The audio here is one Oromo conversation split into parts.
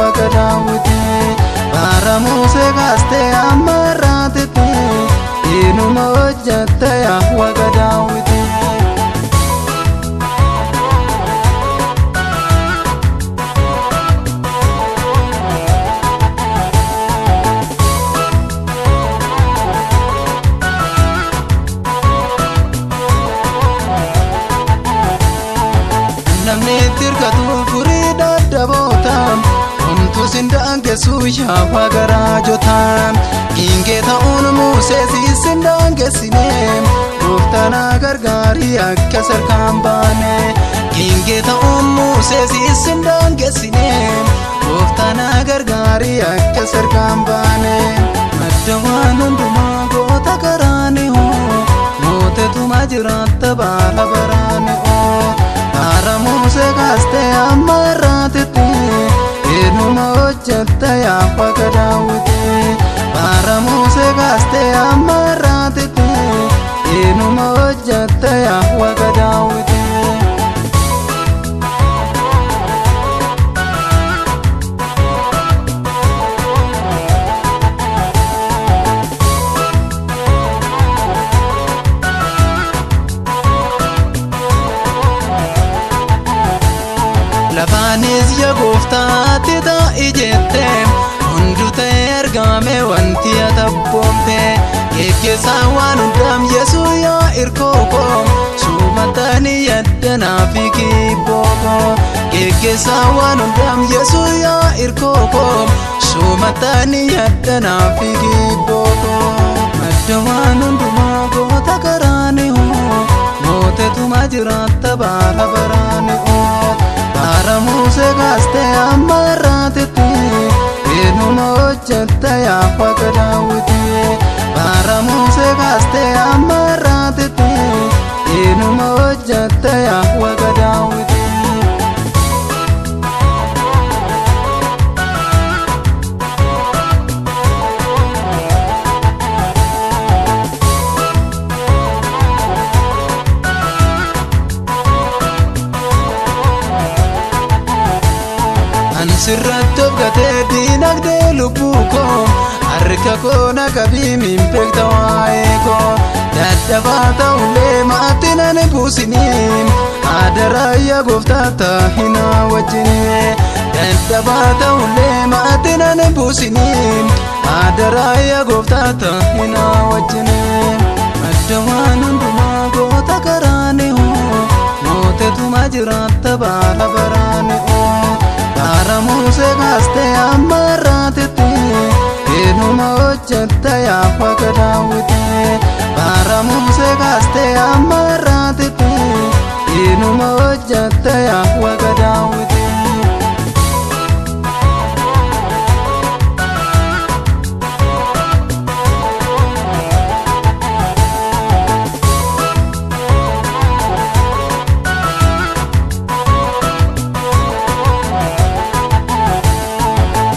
Waaqa Daawwitii bara Musee kaastee amma irraatitti inuma hojjette yaa Waaqa Daawwitii. Namni tirkatu furii dadhabootaan homtuu sindaangeessuu yaa Waaqa raajotaan kiingee ta'uun Musee sindaangeessinee gooftaan gargaarii akka sarkaan baane kiingee ta'uun Musee sindaangeessinee gooftaan gargaarii akka sarkaan baane madda waan hundumaa goota karaani hoo mootetuma jiraatta baala baraani hoo. Bara Musee kaastee amma irraatitti inuma hojjette yaa Waaqa Daawwitii bara Musee kaastee amma irraatitti inuma hojjette yaa Waaqa Daawwitii. Lafaanis yaa gooftaatti ta'i jettee hunduu ta'e argame wanti atabboomte geggeessaa waan hundaam Yesuus yaa irkooko suumatanii yaddanaa fi kibbooko geggeessaa waan hundaam Yesuus yaa irkooko suumatanii yaddanaa fi kibbooko madda waan hundumaa goota karaani hoo mootetuma jiraatta baala baraani hoo. Bara Musee kaastee amma irraatitti inuma hojjette yaa Waaqa Daawwitii bara Musee kaastee amma irraatitti inuma hojjette yaa Waaqa Daawwitii. Sirratti of gatee diinagdee lubbuu koo harka koo naqabii beekta waa'ee koo dadhabaa ta'ullee maatii nani buusiniin adaraa yaa gooftaa taa'inaa wajjin dadhabaa ta'ullee maatii nani buusiniin adaraa yaa gooftaa taa'inaa wajjin madda waan hundumaa goota karaani hoo mootetuma jiraatta baala baraani hoo. Bara Musee kaastee amma irraatitti inuma hojjette yaa Waaqa Daawwitii bara Musee kaastee amma irraatitti inuma hojjette yaa Waaqa Daawwitii.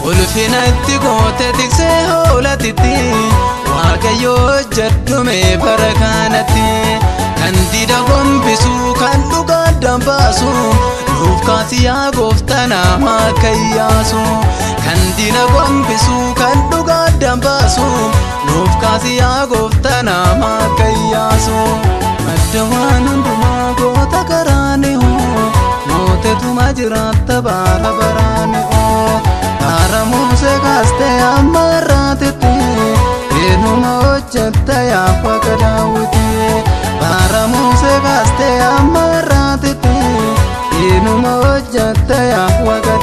Ulfinatti goote tiksee hoolatitti Waaqayyo hojjedhume bara kanatti kan dida gombisuu kan dhugaa dambaasu nuuf kaasi yaa gooftaa nama akka Iyyaasu kan dida gombisuu kan dhugaa dambaasu nuuf kaasi yaa gooftaa nama akka Iyyaasu madda waan hundumaa goota karaani hoo mootetuma jiraatta baala baraani hoo. Bara Musee kaastee amma irraatitti inuma hojjette yaa Waaqa Daawwitii bara Musee kaastee amma irraatitti inuma hojjette yaa Waaqa